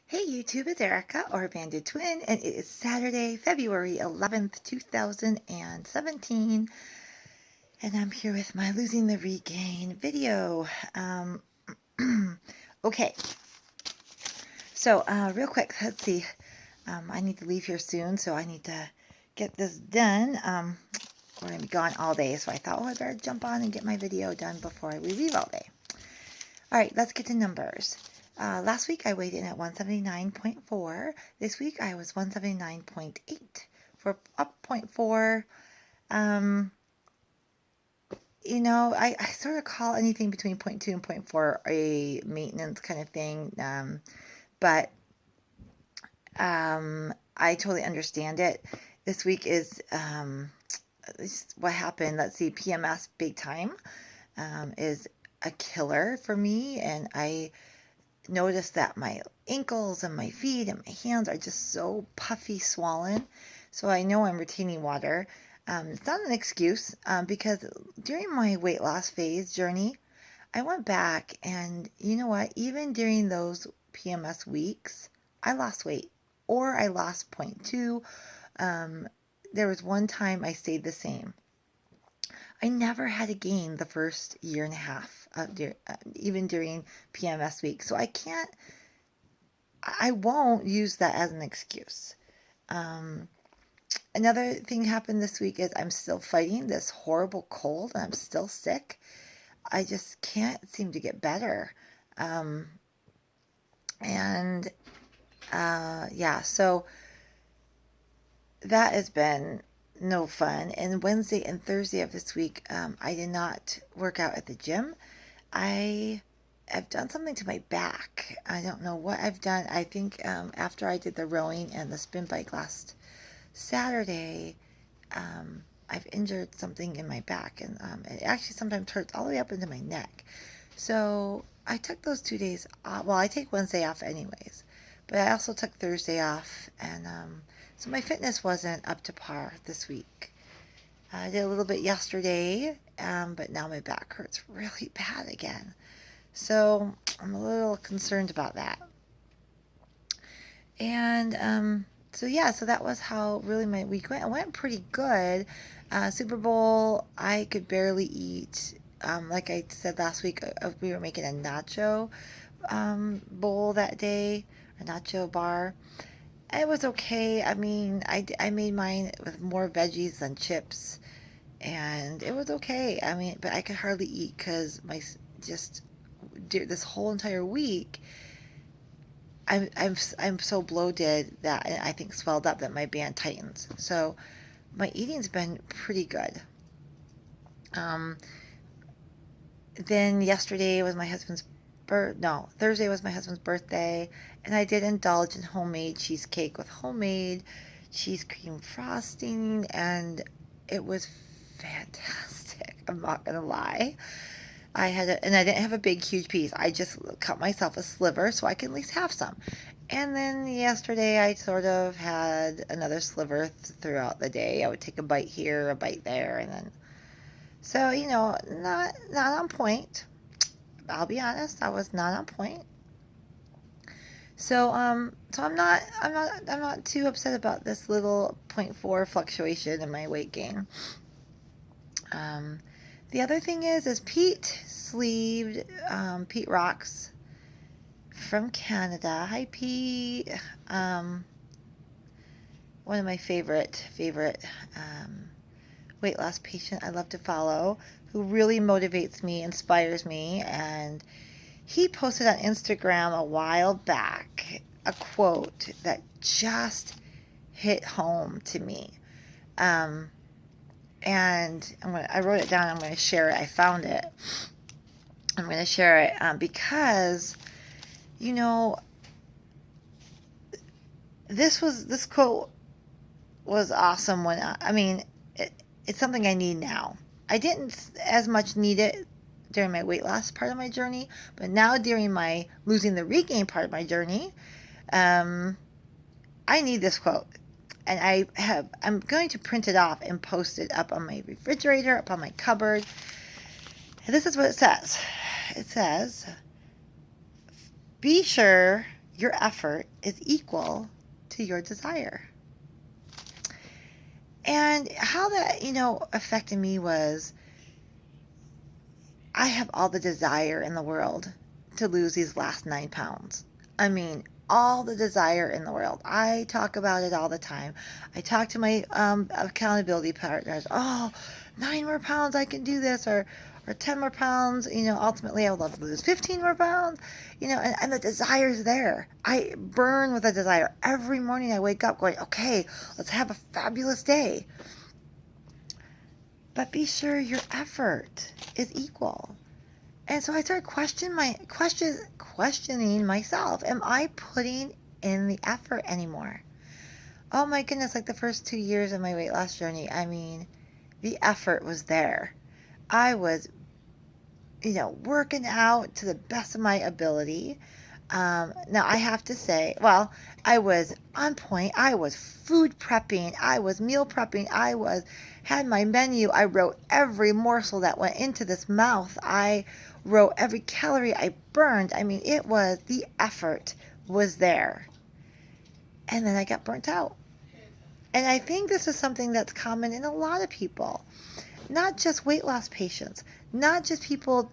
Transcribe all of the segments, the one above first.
Hey YouTube, it's Erica, or Banded Twin, and it is Saturday, February 11th, 2017, and I'm here with my Losing the Regain video. Um, okay, so real quick, let's see. I need to leave here soon, so I need to get this done. We're going to be gone all day, so I thought, I better jump on and get my video done before we leave all day. All right, let's get to numbers. Last week I weighed in at 179.4. This week I was 179.8 for up 0.4. I sort of call anything between 0.2 and 0.4 a maintenance kind of thing. But I totally understand it. This week is what happened. Let's see, PMS big time is a killer for me, and I noticed that my ankles and my feet and my hands are just so puffy, swollen. So I know I'm retaining water. It's not an excuse because during my weight loss phase journey, I went back and you know what? Even during those PMS weeks, I lost weight or I lost 0.2. There was one time I stayed the same. I never had a gain the first year and a half, even during PMS week. So I won't use that as an excuse. Another thing happened this week is I'm still fighting this horrible cold and I'm still sick. I just can't seem to get better. Yeah, so that has been no fun. And Wednesday and Thursday of this week, I did not work out at the gym. I've done something to my back. I don't know what I've done. I think after I did the rowing and the spin bike last Saturday, I've injured something in my back, and it actually sometimes hurts all the way up into my neck. So I took those 2 days off. Well, I take Wednesday off anyways, but I also took Thursday off, and so my fitness wasn't up to par this week. I did a little bit yesterday, but now my back hurts really bad again. So I'm a little concerned about that. And so that was how really my week went. It went pretty good. Super Bowl, I could barely eat. Like I said last week, we were making a nacho bowl that day, a nacho bar. It was okay. I mean, I made mine with more veggies than chips, and it was okay. I mean, but I could hardly eat because just this whole entire week, I'm so bloated that I think swelled up that my band tightens. So my eating's been pretty good. Um, then yesterday was my husband's Thursday was my husband's birthday, and I did indulge in homemade cheesecake with homemade cheese cream frosting, and it was fantastic. I'm not gonna lie. And I didn't have a big, huge piece. I just cut myself a sliver so I can at least have some. And then yesterday I sort of had another sliver throughout the day. I would take a bite here, a bite there, and then so not on point. I'll be honest, I was not on point. So I'm not too upset about this little 0.4 fluctuation in my weight gain. The other thing is Pete sleeved, Pete Rocks from Canada. Hi, Pete. One of my favorite weight loss patient I love to follow, who really motivates me, inspires me, and he posted on Instagram a while back a quote that just hit home to me. And I wrote it down. I'm going to share it. I found it. I'm going to share it because, this quote was awesome it's something I need now. I didn't as much need it during my weight loss part of my journey, but now during my losing the regain part of my journey, I need this quote. And I'm going to print it off and post it up on my refrigerator, up on my cupboard. And this is what it says. It says, be sure your effort is equal to your desire. And how that, affected me was I have all the desire in the world to lose these last 9 pounds. I mean, all the desire in the world. I talk about it all the time. I talk to my accountability partners. Oh, 9 more pounds, I can do this, or 10 more pounds. Ultimately, I would love to lose 15 more pounds. And the desire's there. I burn with a desire. Every morning I wake up going, okay, let's have a fabulous day. But be sure your effort is equal. And so I started questioning myself. Am I putting in the effort anymore? Oh my goodness, like the first 2 years of my weight loss journey, I mean, the effort was there. I was, working out to the best of my ability. Now I have to say, well, I was on point. I was food prepping. I was meal prepping. Had my menu. I wrote every morsel that went into this mouth. I wrote every calorie I burned. I mean, the effort was there. And then I got burnt out. And I think this is something that's common in a lot of people, not just weight loss patients, not just people,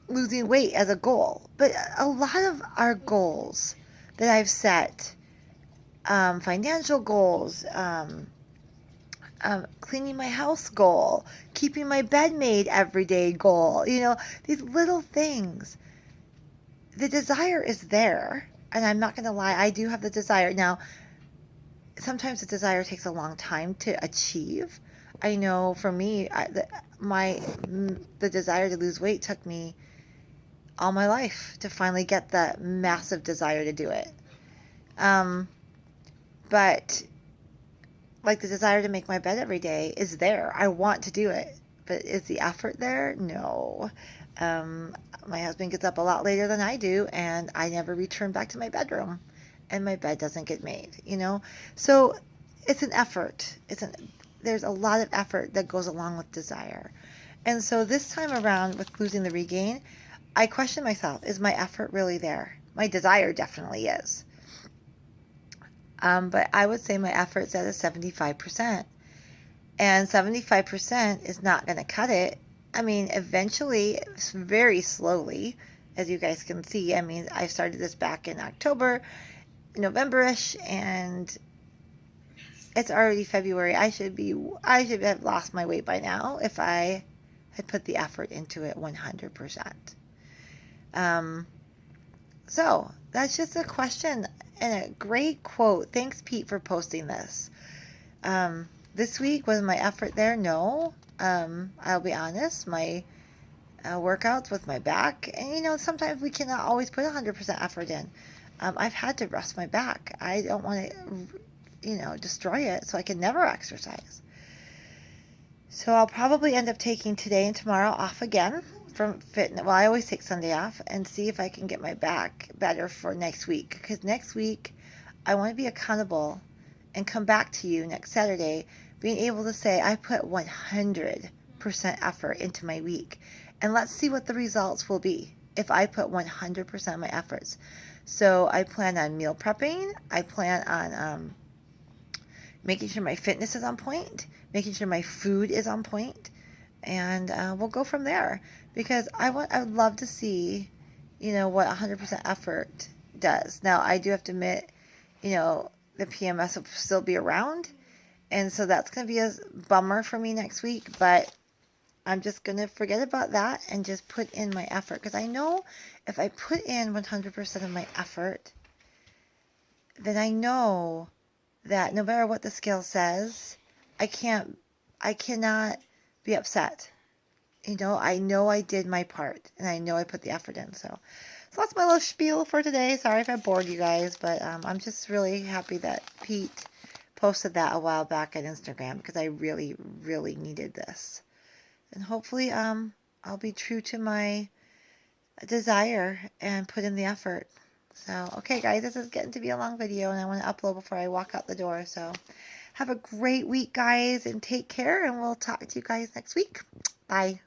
losing weight as a goal, but a lot of our goals that I've set, financial goals, cleaning my house goal, keeping my bed made every day goal, these little things. The desire is there, and I'm not going to lie, I do have the desire. Now, sometimes the desire takes a long time to achieve. I know for me, the desire to lose weight took me all my life to finally get the massive desire to do it. But like the desire to make my bed every day is there. I want to do it, but is the effort there? No. My husband gets up a lot later than I do, and I never return back to my bedroom, and my bed doesn't get made, So it's an effort. There's a lot of effort that goes along with desire. And so this time around with losing the regain, I question myself, is my effort really there? My desire definitely is. But I would say my effort's at a 75%. And 75% is not going to cut it. I mean, eventually, very slowly, as you guys can see. I mean, I started this back in October, November-ish, and it's already February. I should have lost my weight by now if I had put the effort into it 100%. So that's just a question and a great quote. Thanks, Pete, for posting this. This week, was my effort there? No. I'll be honest. My workouts with my back, and sometimes we cannot always put 100% effort in. I've had to rest my back. I don't want to, destroy it, so I can never exercise. So I'll probably end up taking today and tomorrow off again from fitness. Well, I always take Sunday off, and see if I can get my back better for next week. Because next week, I want to be accountable and come back to you next Saturday being able to say I put 100% effort into my week. And let's see what the results will be if I put 100% of my efforts. So I plan on meal prepping. I plan on making sure my fitness is on point, making sure my food is on point, and we'll go from there. Because I would love to see, what 100% effort does. Now, I do have to admit, the PMS will still be around, and so that's going to be a bummer for me next week, but I'm just going to forget about that and just put in my effort. Because I know if I put in 100% of my effort, then I know that no matter what the scale says, I cannot be upset. I know I did my part, and I know I put the effort in. So that's my little spiel for today. Sorry if I bored you guys, but I'm just really happy that Pete posted that a while back on Instagram, because I really, really needed this. And hopefully I'll be true to my desire and put in the effort. So, okay, guys, this is getting to be a long video, and I want to upload before I walk out the door. So have a great week, guys, and take care, and we'll talk to you guys next week. Bye.